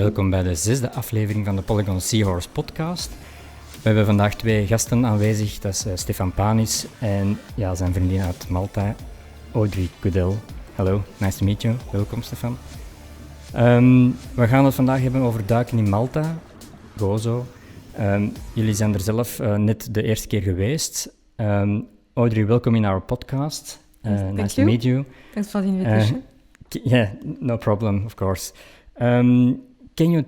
welkom bij de 6e aflevering van de Polygon Seahorse podcast. We hebben vandaag 2 gasten aanwezig, dat is Stefan Panis en zijn vriendin uit Malta, Audrey Cudel. Hallo, nice to meet you. Welkom Stefan. We gaan het vandaag hebben over duiken in Malta, Gozo. Jullie zijn er zelf net de eerste keer geweest. Audrey, welkom in our podcast. Nice to meet you. Thanks for the invitation. Yeah, no problem, of course. Can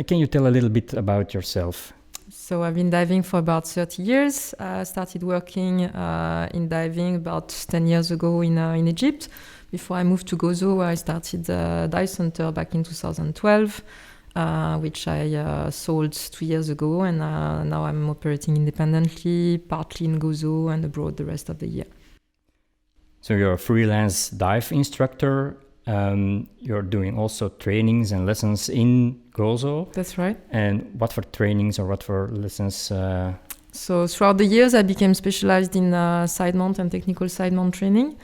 you tell a little bit about yourself? So I've been diving for about 30 years. I started working in diving about 10 years ago in Egypt. Before I moved to Gozo, I started Dive Center back in 2012, which I sold 2 years ago, and now I'm operating independently, partly in Gozo and abroad the rest of the year. So you're a freelance dive instructor. You're doing also trainings and lessons in Gozo. That's right. And what for trainings or what for lessons? So throughout the years, I became specialized in sidemount and technical sidemount training,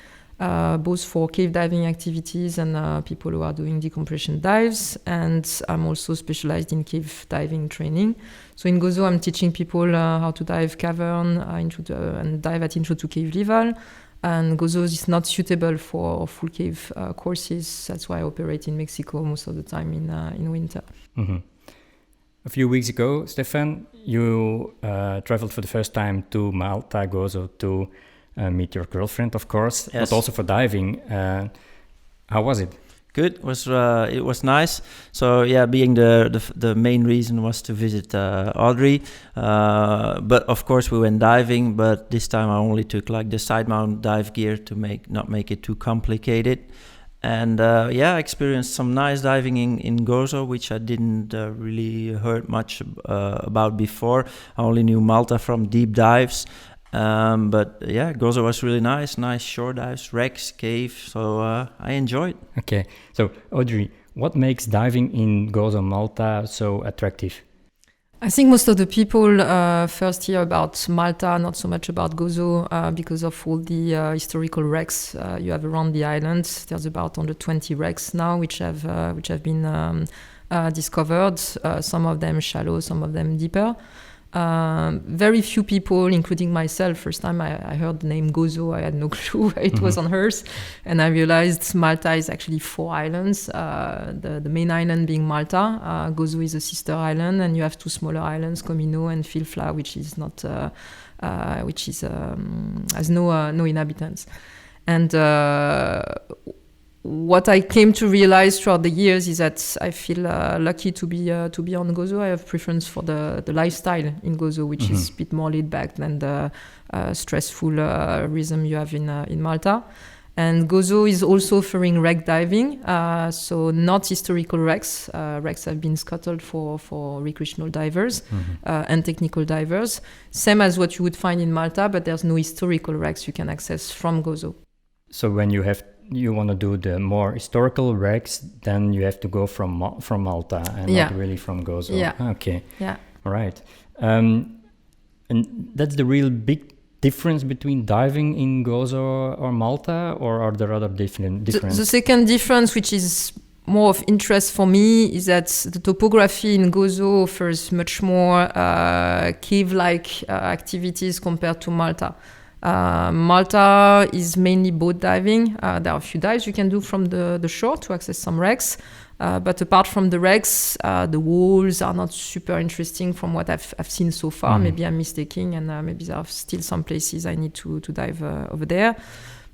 both for cave diving activities and people who are doing decompression dives. And I'm also specialized in cave diving training. So in Gozo, I'm teaching people how to dive cavern and dive at intro to cave level. And Gozo is not suitable for full cave courses. That's why I operate in Mexico most of the time in winter. Mm-hmm. A few weeks ago, Stefan, you traveled for the first time to Malta, Gozo, to meet your girlfriend, of course, yes. But also for diving. How was it? Good. It was nice. So being the main reason was to visit Audrey, but of course we went diving. But this time I only took like the side mount dive gear to not make it too complicated. And I experienced some nice diving in Gozo, which I didn't really heard much about before. I only knew Malta from deep dives. Gozo was really nice shore dives, wrecks, cave, so I enjoyed. Okay, so Audrey, what makes diving in Gozo, Malta so attractive? I think most of the people first hear about Malta, not so much about Gozo, because of all the historical wrecks you have around the island. There's about 120 wrecks now which have been discovered, some of them shallow, some of them deeper. Very few people, including myself, first time I heard the name Gozo, I had no clue it was on Earth, and I realized Malta is actually 4 islands, the main island being Malta. Gozo is a sister island, and you have 2 smaller islands, Comino and Filfla, which has no inhabitants. And what I came to realize throughout the years is that I feel lucky to be on Gozo. I have preference for the lifestyle in Gozo, which is a bit more laid back than the stressful rhythm you have in Malta. And Gozo is also offering wreck diving, so not historical wrecks. Wrecks have been scuttled for recreational divers and technical divers. Same as what you would find in Malta, but there's no historical wrecks you can access from Gozo. So when you want to do the more historical wrecks, then you have to go from Malta and not really from Gozo. Yeah. Okay. Yeah. All right. And that's the real big difference between diving in Gozo or Malta, or are there other differences? The second difference, which is more of interest for me, is that the topography in Gozo offers much more cave-like activities compared to Malta. Malta is mainly boat diving. There are a few dives you can do from the shore to access some wrecks. But apart from the wrecks, the walls are not super interesting from what I've seen so far. Maybe I'm mistaken, and maybe there are still some places I need to dive over there.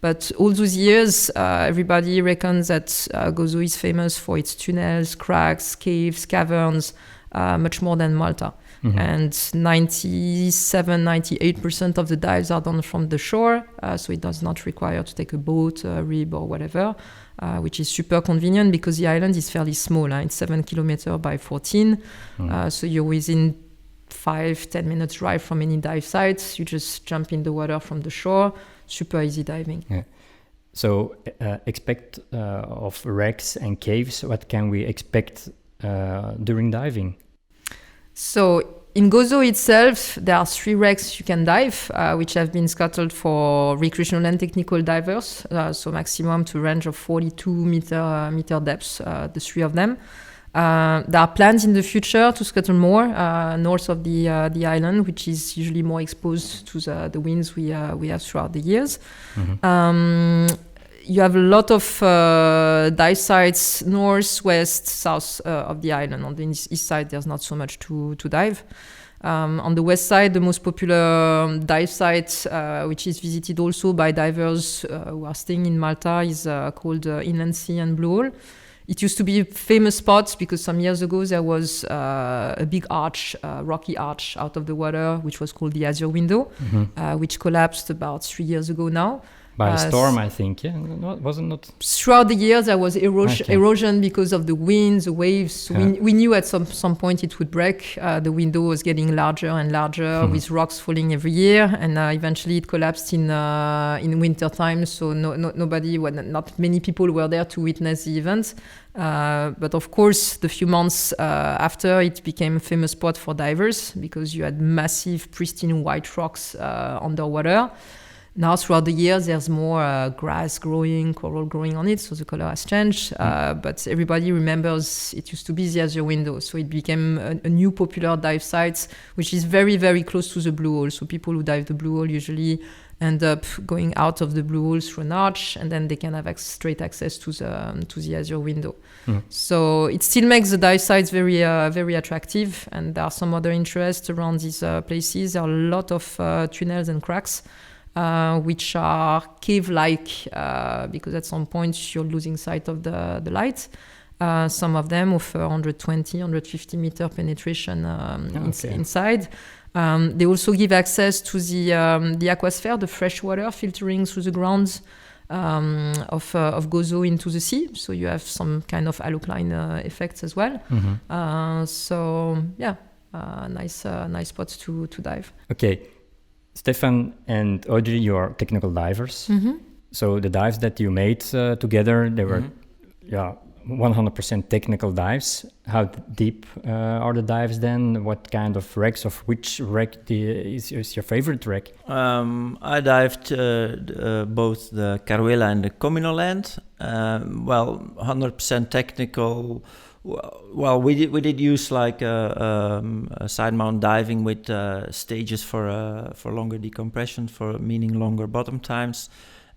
But all those years, everybody reckons that Gozo is famous for its tunnels, cracks, caves, caverns, much more than Malta. And 97-98% of the dives are done from the shore, so it does not require to take a boat, a rib or whatever, which is super convenient because the island is fairly small. It's 7 kilometers by 14, so you're within 5-10 minutes drive from any dive sites. You just jump in the water from the shore, super easy diving. Yeah. So expect of wrecks and caves, what can we expect during diving? So in Gozo itself, there are 3 wrecks you can dive, which have been scuttled for recreational and technical divers, so maximum to range of 42 meter depths, the 3 of them. There are plans in the future to scuttle more north of the island, which is usually more exposed to the winds we have throughout the years. You have a lot of dive sites north, west, south of the island. On the east side, there's not so much to dive. On the west side, the most popular dive site, which is visited also by divers who are staying in Malta, is called Inland Sea and Blue Hole. It used to be a famous spot because some years ago there was a big arch, rocky arch out of the water, which was called the Azure Window, which collapsed about 3 years ago now. By a storm, I think, yeah? Wasn't it? Throughout the years, there was erosion because of the winds, the waves. So we knew at some point it would break. The window was getting larger and larger with rocks falling every year. And eventually it collapsed in winter time. So not many people were there to witness the event. But of course, the few months after, it became a famous spot for divers because you had massive, pristine white rocks underwater. Now, throughout the years, there's more grass growing, coral growing on it, so the color has changed. But everybody remembers it used to be the Azure Window, so it became a new popular dive site, which is very, very close to the Blue Hole. So people who dive the Blue Hole usually end up going out of the Blue Hole through an arch, and then they can have straight access to the Azure Window. So it still makes the dive sites very, very attractive, and there are some other interests around these places. There are a lot of tunnels and cracks. Which are cave-like because at some point you're losing sight of the light. Some of them offer 120, 150 meter penetration inside. They also give access to the aquasphere, the fresh water filtering through the grounds of Gozo into the sea. So you have some kind of alkaline effects as well. Nice spots to dive. Okay. Stefan and Audrey, you are technical divers. So the dives that you made together, they were 100% technical dives. How deep are the dives then? What kind of wrecks, of which wreck is your favorite wreck? I dived both the Caruela and the communal land. 100% technical. Well, we did use like a side mount diving with stages for longer decompression, meaning longer bottom times,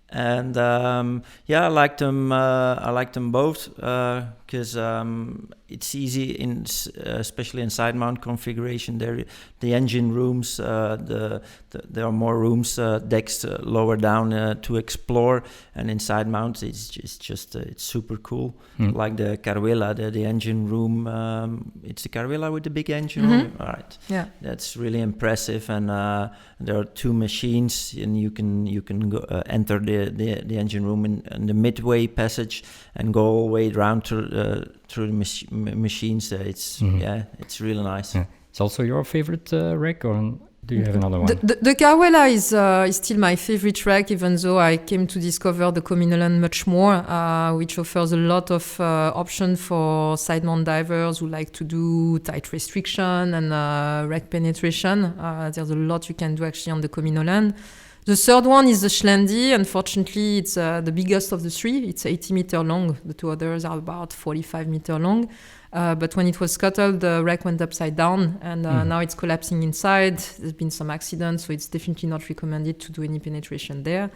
and I liked them. I liked them both because it's easy especially in side mount configuration. The engine rooms, there are more rooms, decks lower down to explore, and in side mount it's super cool. Like the Caruela, the engine room. It's the Caruela with the big engine room. All right, yeah, that's really impressive. And there are two machines, and you can go, enter the engine room in the midway passage and go all the way around through the machines. It's really nice. Yeah. It's also your favorite wreck, or do you have another one? The Caruela is still my favorite wreck, even though I came to discover the communal land much more, which offers a lot of options for side mount divers who like to do tight restriction and wreck penetration. There's a lot you can do actually on the communal land. The third one is the Schlendy. Unfortunately, it's the biggest of the three. It's 80 meter long. The two others are about 45 meter long. But when it was scuttled, the wreck went upside down, and now it's collapsing inside. There's been some accidents, so it's definitely not recommended to do any penetration there.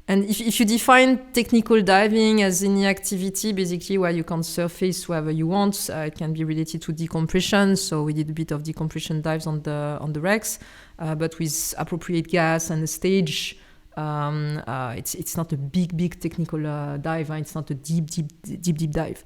And if you define technical diving as any activity, basically where you can surface wherever you want, it can be related to decompression. So we did a bit of decompression dives on the wrecks, but with appropriate gas and a stage. It's not a big technical dive. It's not a deep dive.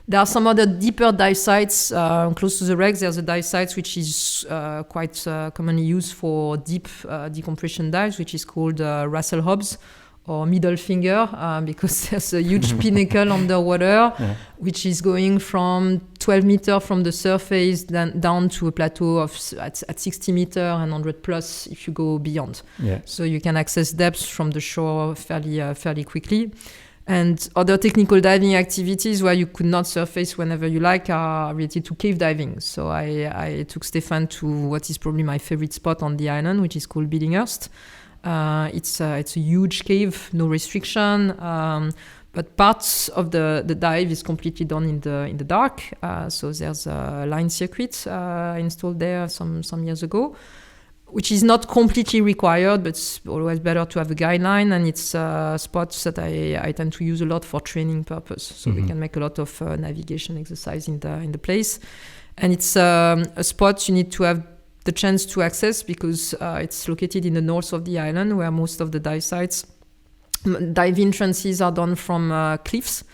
There are some other deeper dive sites close to the wrecks. There's a dive site which is quite commonly used for deep decompression dives, which is called Russell Hobbs, or middle finger, because there's a huge pinnacle underwater, which is going from 12 meters from the surface down to a plateau at 60 meters and 100 plus if you go beyond. Yeah. So you can access depths from the shore fairly quickly. And other technical diving activities where you could not surface whenever you like are related to cave diving. So I took Stefan to what is probably my favorite spot on the island, which is called Billingshurst. It's a huge cave, no restriction, But parts of the dive is completely done in the dark. So there's a line circuit installed there some years ago, which is not completely required, but it's always better to have a guideline. And it's spots that I tend to use a lot for training purpose. So we can make a lot of navigation exercise in the place. And it's a spot you need to have the chance to access because it's located in the north of the island where most of the dive entrances are done from cliffs.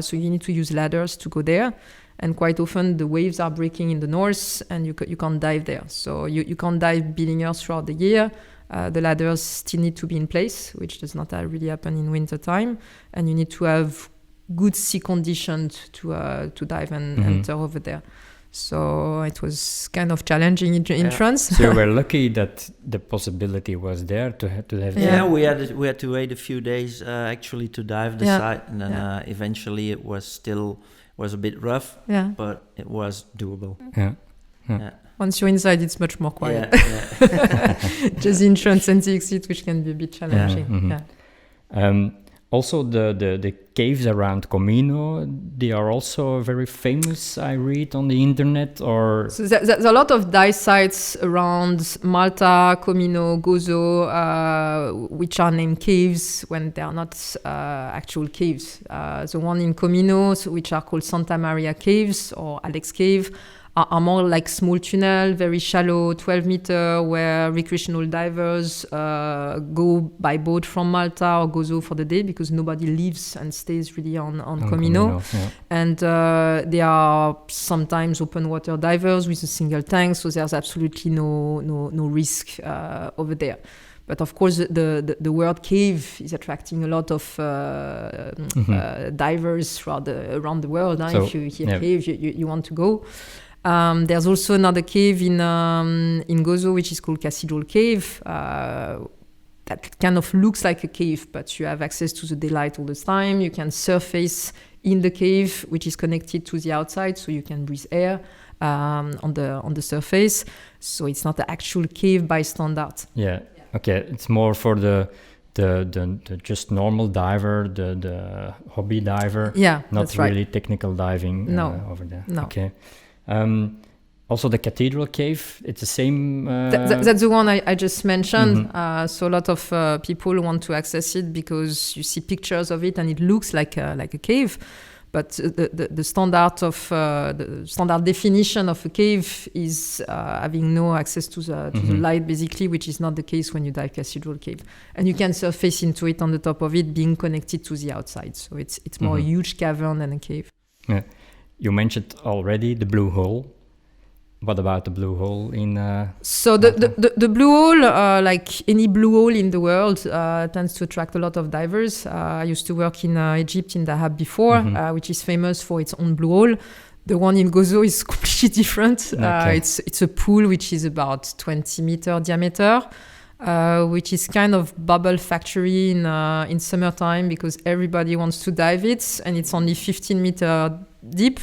So you need to use ladders to go there. And quite often the waves are breaking in the north and you can't dive there. So you can't dive billing years throughout the year. The ladders still need to be in place, which does not really happen in winter time. And you need to have good sea conditions to dive and enter over there. So it was kind of challenging entrance. So you were lucky that the possibility was there to have. Yeah, we had to wait a few days actually to dive the site, and then eventually it was a bit rough, but it was doable. Yeah. Once you're inside, it's much more quiet. Just the entrance and the exit, which can be a bit challenging. Also, the caves around Comino, they are also very famous, I read on the internet. Or so there's a lot of dive sites around Malta, Comino, Gozo, which are named caves when they are not actual caves. The one in Comino, which are called Santa Maria Caves or Alex Cave, are more like small tunnel, very shallow, 12 meter, where recreational divers go by boat from Malta or Gozo for the day because nobody lives and stays really on Comino. And they are sometimes open water divers with a single tank, so there's absolutely no risk over there. But of course, the word cave is attracting a lot of divers around the world. So, if you hear cave, you want to go. There's also another cave in Gozo, which is called Cathedral Cave. That kind of looks like a cave, but you have access to the daylight all the time. You can surface in the cave, which is connected to the outside, so you can breathe air on the surface. So it's not the actual cave by standard. Yeah. Okay. It's more for the just normal diver, the hobby diver. Yeah, not really technical diving over there. No. Okay. Also, the Cathedral Cave, it's the same... That's the one I just mentioned. So a lot of people want to access it because you see pictures of it and it looks like a cave. But the standard definition of a cave is having no access to the light, basically, which is not the case when you dive Cathedral Cave. And you can surface into it on the top of it, being connected to the outside. So it's more a huge cavern than a cave. Yeah. You mentioned already the blue hole. What about the blue hole in... So the blue hole, like any blue hole in the world, tends to attract a lot of divers. I used to work in Egypt in Dahab before, which is famous for its own blue hole. The one in Gozo is completely different. Okay. It's a pool which is about 20 meter diameter, which is kind of bubble factory in summertime because everybody wants to dive it, and it's only 15 meter deep.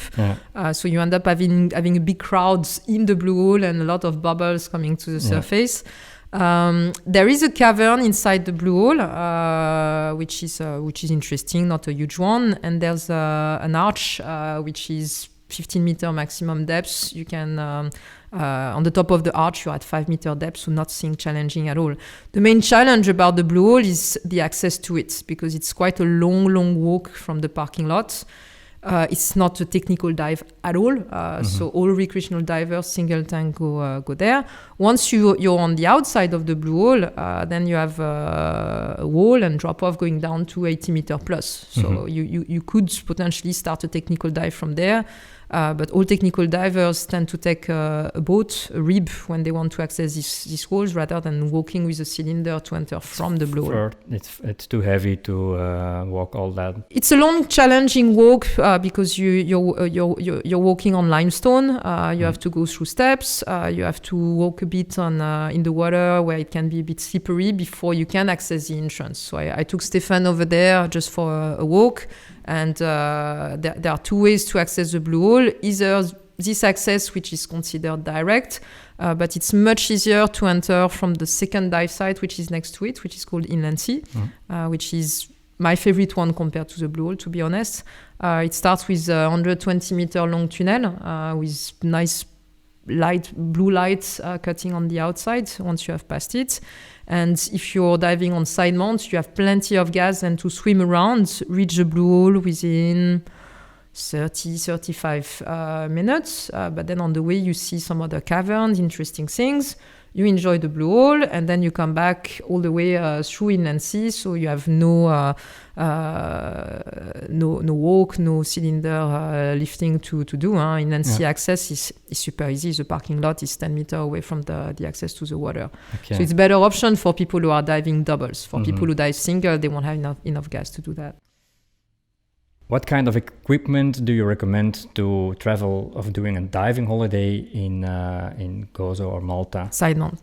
So you end up having a big crowd in the blue hole and a lot of bubbles coming to the surface. There is a cavern inside the blue hole, which is interesting, not a huge one, and there's an arch which is 15 meter maximum depth. You can on the top of the arch you're at 5 meter depth, so nothing challenging at all. The main challenge about the blue hole is the access to it, because it's quite a long walk from the parking lot. It's not a technical dive at all. So all recreational divers, single tank, go there. Once you're on the outside of the blue hole, then you have a wall and drop off going down to 80 meter plus. So you could potentially start a technical dive from there. But all technical divers tend to take a boat, a rib, when they want to access these walls, rather than walking with a cylinder to enter from the blue hole. It's too heavy to walk all that. It's a long, challenging walk because you're walking on limestone. You have to go through steps. You have to walk a bit in the water where it can be a bit slippery before you can access the entrance. So I took Stefan over there just for a walk. And there are two ways to access the blue hole. Either this access, which is considered direct, but it's much easier to enter from the second dive site, which is next to it, which is called Inland Sea, which is my favorite one compared to the Blue Hole, to be honest. It starts with a 120-meter long tunnel with nice blue light cutting on the outside once you have passed it. And if you're diving on sidemount, you have plenty of gas and to swim around, reach the Blue Hole within 30-35 minutes. But then on the way, you see some other caverns, interesting things. You enjoy the Blue Hole, and then you come back all the way through inland sea. So you have no walk, no cylinder lifting to do. Inland sea access is super easy. The parking lot is 10 meters away from the access to the water. Okay. So it's a better option for people who are diving doubles. For people who dive single, they won't have enough gas to do that. What kind of equipment do you recommend to travel of doing a diving holiday in Gozo or Malta? Sidemount.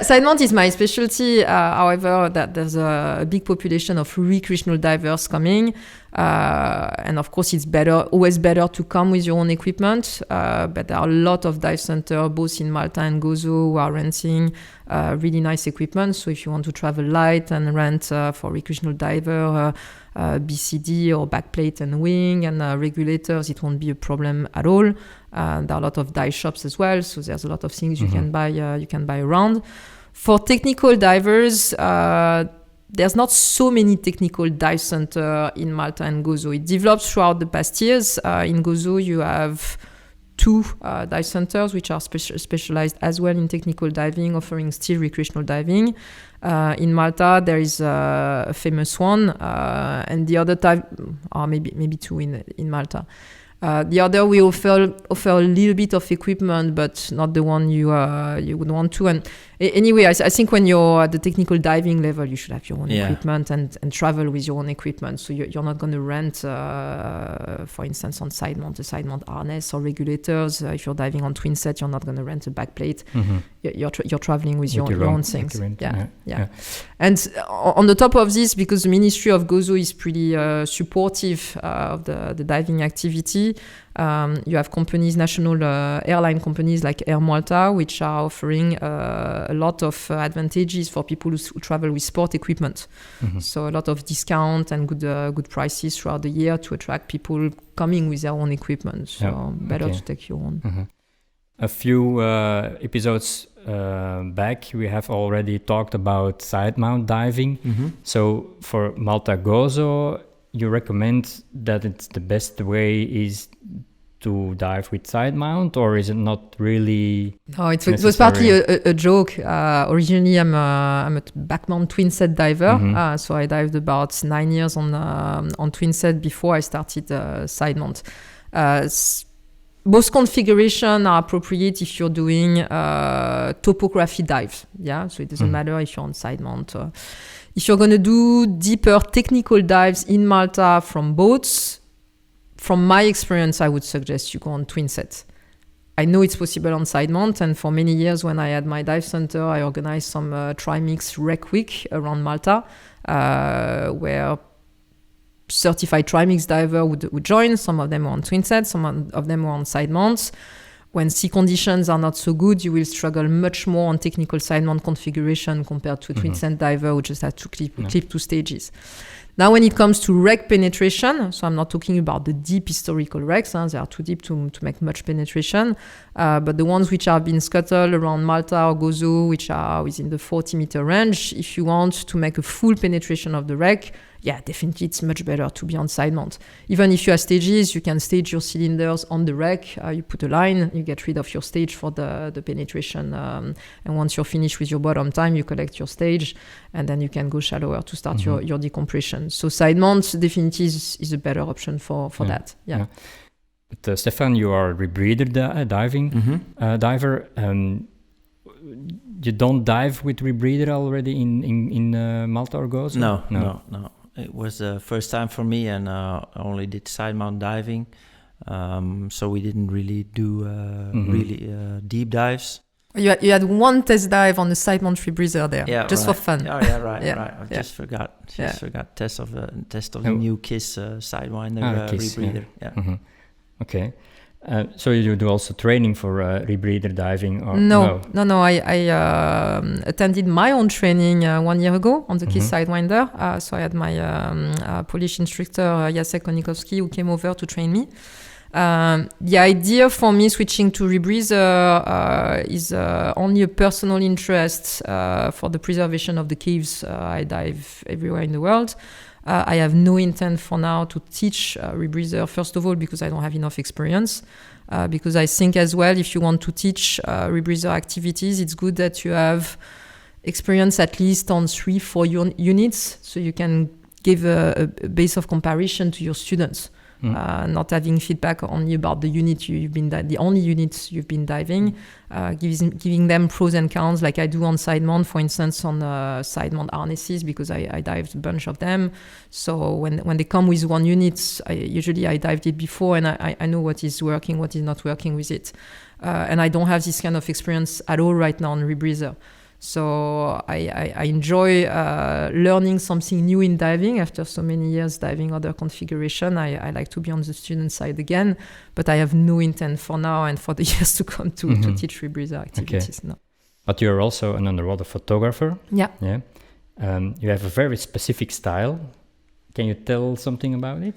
Sidemount is my specialty. However, that there's a big population of recreational divers coming. And of course, it's always better to come with your own equipment. But there are a lot of dive centers, both in Malta and Gozo, who are renting really nice equipment. So if you want to travel light and rent for recreational diver, BCD or backplate and wing and regulators, it won't be a problem at all. There are a lot of dive shops as well, so there's a lot of things you can buy around. For technical divers, there's not so many technical dive centers in Malta and Gozo. It developed throughout the past years. In Gozo, you have 2 dive centers which are specialized as well in technical diving, offering still recreational diving. In Malta, there is a famous one, and the other type are maybe 2 in Malta. The other, we offer a little bit of equipment, but not the one you would want to. And anyway, I think when you're at the technical diving level, you should have your own equipment and travel with your own equipment. So you're not going to rent, for instance, on sidemount, a sidemount harness or regulators. If you're diving on twin set, you're not going to rent a backplate. You're traveling with your own things. Yeah. And on the top of this, because the Ministry of Gozo is pretty supportive of the diving activity, you have companies, national airline companies like Air Malta, which are offering a lot of advantages for people who travel with sport equipment. So a lot of discount and good prices throughout the year to attract people coming with their own equipment. So better to take your own. A few episodes back, we have already talked about sidemount diving. So for Malta Gozo, you recommend that it's the best way is to dive with sidemount, or is it not really? No, it was partly a joke. Originally, I'm a backmount twin set diver, so I dived about 9 years on twin set before I started sidemount. Both configurations are appropriate if you're doing topography dives. So it doesn't matter if you're on sidemount. If you're going to do deeper technical dives in Malta from boats, from my experience, I would suggest you go on twin set. I know it's possible on sidemount, and for many years when I had my dive center, I organized some Trimix Rec Week around Malta, where certified Trimix diver would join. Some of them were on twin set, some of them were on sidemounts. When sea conditions are not so good, you will struggle much more on technical sidemount configuration compared to a twin set diver who just has to clip 2 stages. Now, when it comes to wreck penetration, so I'm not talking about the deep historical wrecks, they are too deep to make much penetration, but the ones which have been scuttled around Malta or Gozo, which are within the 40-meter range, if you want to make a full penetration of the wreck, definitely it's much better to be on sidemount. Even if you have stages, you can stage your cylinders on the wreck, you put a line, you get rid of your stage for the penetration, and once you're finished with your bottom time, you collect your stage, and then you can go shallower to start your decompression. So sidemount definitely is a better option for that. But Stefan, you are a rebreather diver. You don't dive with rebreather already in Malta or Gozo? No. It was the first time for me, and I only did sidemount diving, so we didn't really do deep dives. You had one test dive on the sidemount rebreather there, for fun. Right. I just forgot test of the new KISS Sidewinder rebreather. Okay. So you do also training for rebreather diving? Or No. I attended my own training 1 year ago on the key sidewinder. So I had my Polish instructor Jacek Konikowski who came over to train me. The idea for me switching to rebreather is only a personal interest for the preservation of the caves. I dive everywhere in the world. I have no intent for now to teach rebreather, first of all, because I don't have enough experience. Because I think as well, if you want to teach rebreather activities, it's good that you have experience at least on 3-4 units, so you can give a base of comparison to your students. Not having feedback only about the unit you've been the only units you've been diving, giving them pros and cons, like I do on sidemount, for instance, on sidemount harnesses, because I dived a bunch of them. So when they come with one unit, I dived it before, and I know what is working, what is not working with it. And I don't have this kind of experience at all right now on rebreather. So I enjoy learning something new in diving. After so many years diving other configuration, I like to be on the student side again, but I have no intent for now and for the years to come to teach rebreather activities. Okay. No. But you're also an underwater photographer. Yeah. You have a very specific style. Can you tell something about it?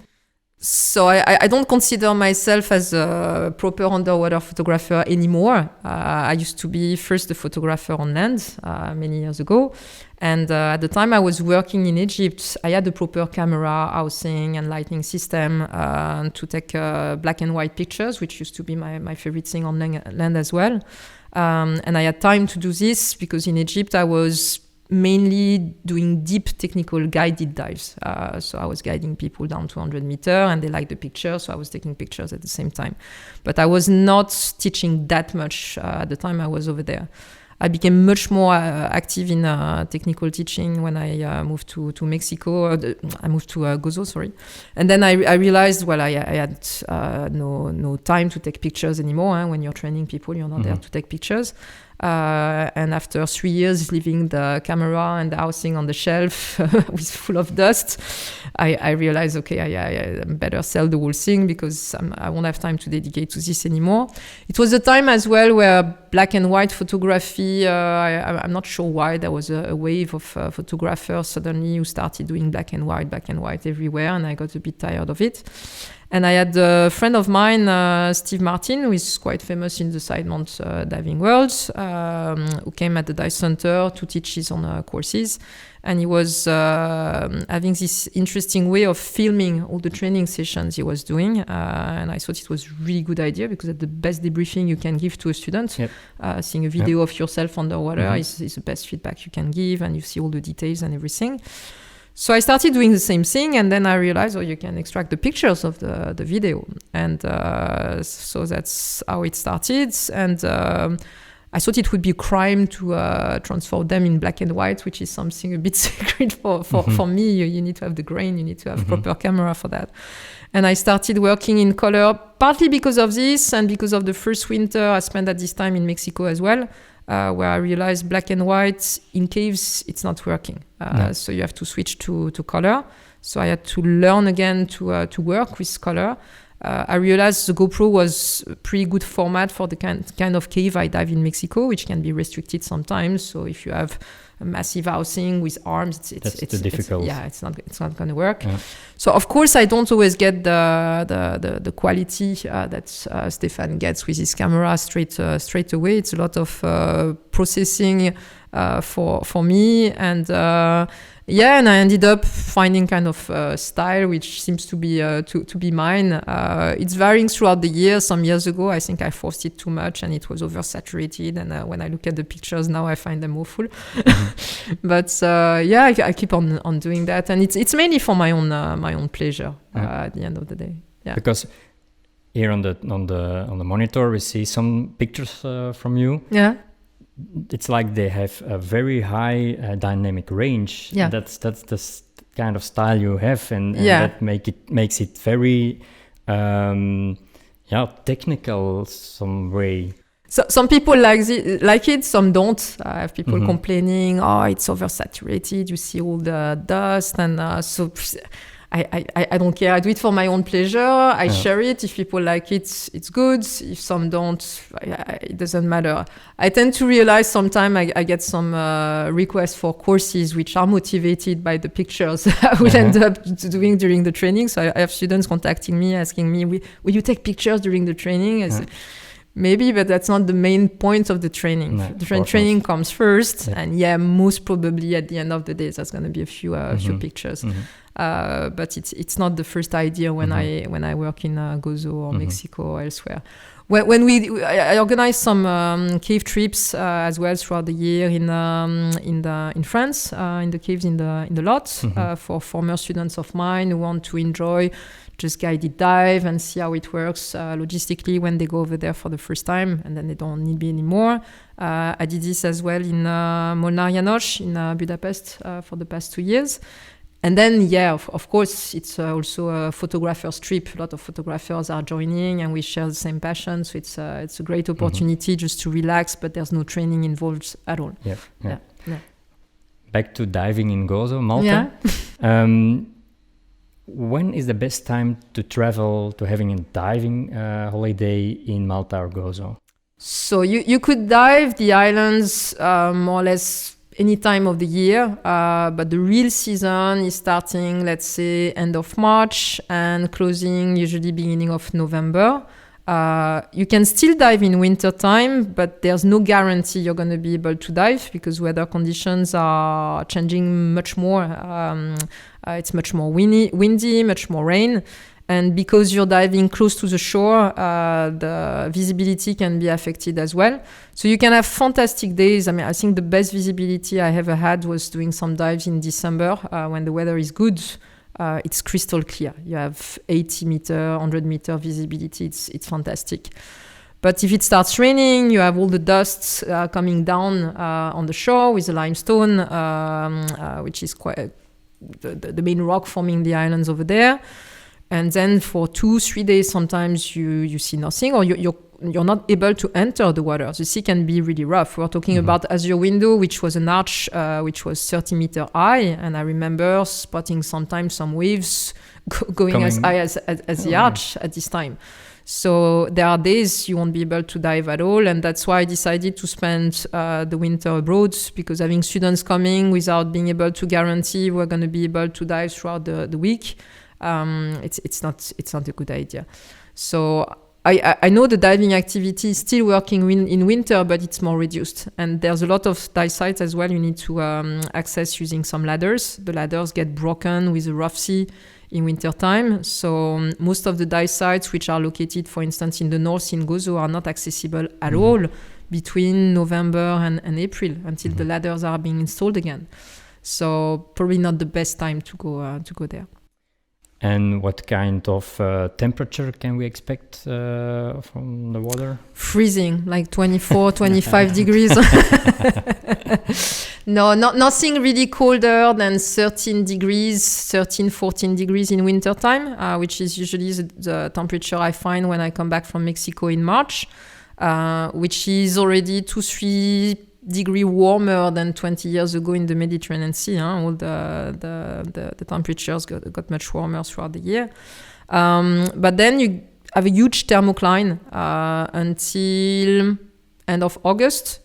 So I don't consider myself as a proper underwater photographer anymore. I used to be first a photographer on land many years ago. And at the time I was working in Egypt, I had a proper camera, housing and lighting system to take black and white pictures, which used to be my favorite thing on land as well. And I had time to do this because in Egypt I was mainly doing deep technical guided dives. So I was guiding people down to 100 meters and they liked the picture, so I was taking pictures at the same time. But I was not teaching that much at the time I was over there. I became much more active in technical teaching when I moved to Mexico. I moved to Gozo, And then I realized, I had no time to take pictures anymore. When you're training people, you're not there to take pictures. And after 3 years leaving the camera and the housing on the shelf with full of dust, I realized, I better sell the whole thing because I won't have time to dedicate to this anymore. It was a time as well where black and white photography, I'm not sure why, there was a wave of photographers suddenly who started doing black and white everywhere, and I got a bit tired of it. And I had a friend of mine, Steve Martin, who is quite famous in the sidemount diving world, who came at the dive center to teach his own courses. And he was having this interesting way of filming all the training sessions he was doing. And I thought it was a really good idea because it's the best debriefing you can give to a student. Yep. Seeing a video of yourself underwater is the best feedback you can give, and you see all the details and everything. So I started doing the same thing, and then I realized, you can extract the pictures of the video. And so that's how it started. And I thought it would be a crime to transform them in black and white, which is something a bit sacred for me. You need to have the grain, you need to have proper camera for that. And I started working in color, partly because of this and because of the first winter I spent at this time in Mexico as well. Where I realized black and white in caves, it's not working. So you have to switch to color. So I had to learn again to work with color. I realized the GoPro was a pretty good format for the kind of cave I dive in Mexico, which can be restricted sometimes. So if you have a massive housing with arms, it's difficult. It's not going to work. Yeah. So of course I don't always get the quality that Stefan gets with his camera straight away. It's a lot of processing for me, and and I ended up finding kind of style which seems to be mine. It's varying throughout the years. Some years ago I think I forced it too much and it was oversaturated, and when I look at the pictures now I find them awful. But I keep on doing that, and it's mainly for my own pleasure at the end of the day. Yeah. Because here on the monitor we see some pictures from you. Yeah. It's like they have a very high dynamic range. Yeah. That's the kind of style you have, and that makes it very technical some way. So some people like it, some don't. I have people complaining, it's oversaturated, you see all the dust, and so I don't care. I do it for my own pleasure. I share it. If people like it, it's good. If some don't, it doesn't matter. I tend to realize sometimes I get some requests for courses which are motivated by the pictures I will end up doing during the training. So I have students contacting me, asking me, will you take pictures during the training? I say, maybe, but that's not the main point of the training. No, the training comes first, and most probably at the end of the day, there's going to be a few pictures. But it's not the first idea when I work in Gozo or Mexico or elsewhere. When I organize some cave trips as well throughout the year in France, in the caves in the lot for former students of mine who want to enjoy just guided dive and see how it works logistically when they go over there for the first time, and then they don't need me anymore. I did this as well in Molnár János in Budapest for the past 2 years. And then, of course, it's also a photographer's trip. A lot of photographers are joining, and we share the same passion. So it's a great opportunity just to relax, but there's no training involved at all. Yeah. Back to diving in Gozo, Malta. Yeah. When is the best time to travel to having a diving holiday in Malta or Gozo? So you could dive the islands more or less any time of the year, but the real season is starting, let's say, end of March and closing usually beginning of November. You can still dive in winter time, but there's no guarantee you're going to be able to dive because weather conditions are changing much more. It's much more windy, much more rain. And because you're diving close to the shore, the visibility can be affected as well. So you can have fantastic days. I mean, I think the best visibility I ever had was doing some dives in December when the weather is good. It's crystal clear. You have 80 meter, 100 meter visibility. It's fantastic. But if it starts raining, you have all the dust coming down on the shore with the limestone, which is quite the main rock forming the islands over there. And then for 2-3 days, sometimes you see nothing, or you're not able to enter the water. The sea can be really rough. We're talking about Azure Window, which was an arch which was 30 meter high, and I remember spotting sometimes some waves going as high as the arch at this time. So there are days you won't be able to dive at all, and that's why I decided to spend the winter abroad, because having students coming without being able to guarantee we're going to be able to dive throughout the week, it's not a good idea. So I know the diving activity is still working in winter, but it's more reduced. And there's a lot of dive sites as well you need to access using some ladders. The ladders get broken with a rough sea in winter time. So most of the dive sites, which are located, for instance, in the north in Gozo, are not accessible at all between November and April until the ladders are being installed again. So probably not the best time to go there. And what kind of temperature can we expect from the water? Freezing, like 24, 25 degrees. No, nothing really colder than 13, 14 degrees in winter time, which is usually the temperature I find when I come back from Mexico in March, which is already 2-3 degree warmer than 20 years ago in the Mediterranean Sea. All the temperatures got much warmer throughout the year. But then you have a huge thermocline until end of August.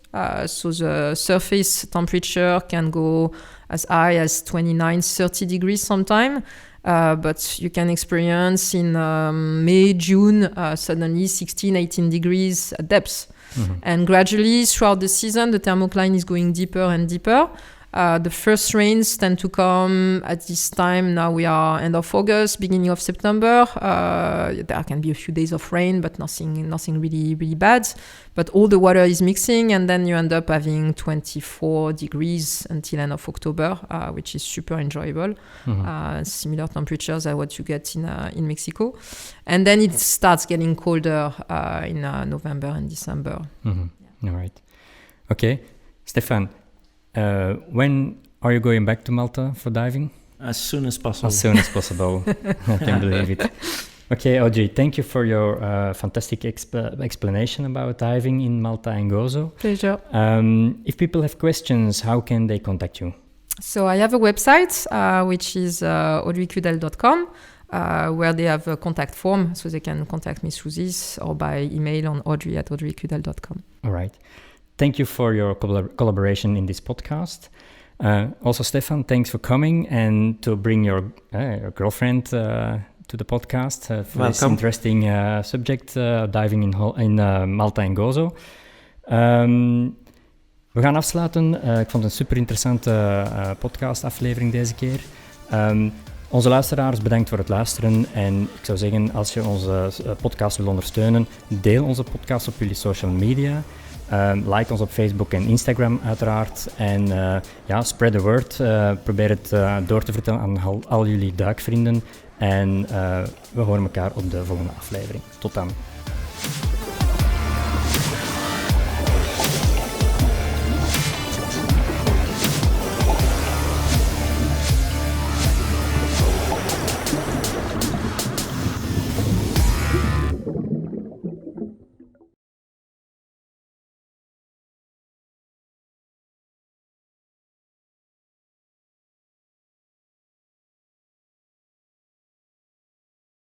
So the surface temperature can go as high as 29, 30 degrees sometime. But you can experience in May, June, suddenly 16, 18 degrees at depth. And gradually throughout the season, the thermocline is going deeper and deeper. The first rains tend to come at this time. Now we are end of August, beginning of September. There can be a few days of rain, but nothing really, really bad. But all the water is mixing, and then you end up having 24 degrees until end of October, which is super enjoyable. Similar temperatures as what you get in Mexico. And then it starts getting colder in November and December. All right. Okay. Stefan, when are you going back to Malta for diving? As soon as possible. As soon as possible. I can believe it. Okay, Audrey, thank you for your fantastic explanation about diving in Malta and Gozo. Pleasure. If people have questions, how can they contact you? So I have a website, which is audreycudel.com, where they have a contact form, so they can contact me through this or by email on audrey@audreycudel.com. All right. Thank you for your collaboration in this podcast. Also, Stefan, thanks for coming and to bring your girlfriend to the podcast for this interesting subject, diving in Malta en Gozo. We gaan afsluiten. Ik vond het een super interessante podcast-aflevering deze keer. Onze luisteraars, bedankt voor het luisteren. En ik zou zeggen, als je onze podcast wil ondersteunen, deel onze podcast op jullie social media. Like ons op Facebook en Instagram uiteraard. En spread the word. Probeer het door te vertellen aan al jullie duikvrienden. En we horen elkaar op de volgende aflevering. Tot dan.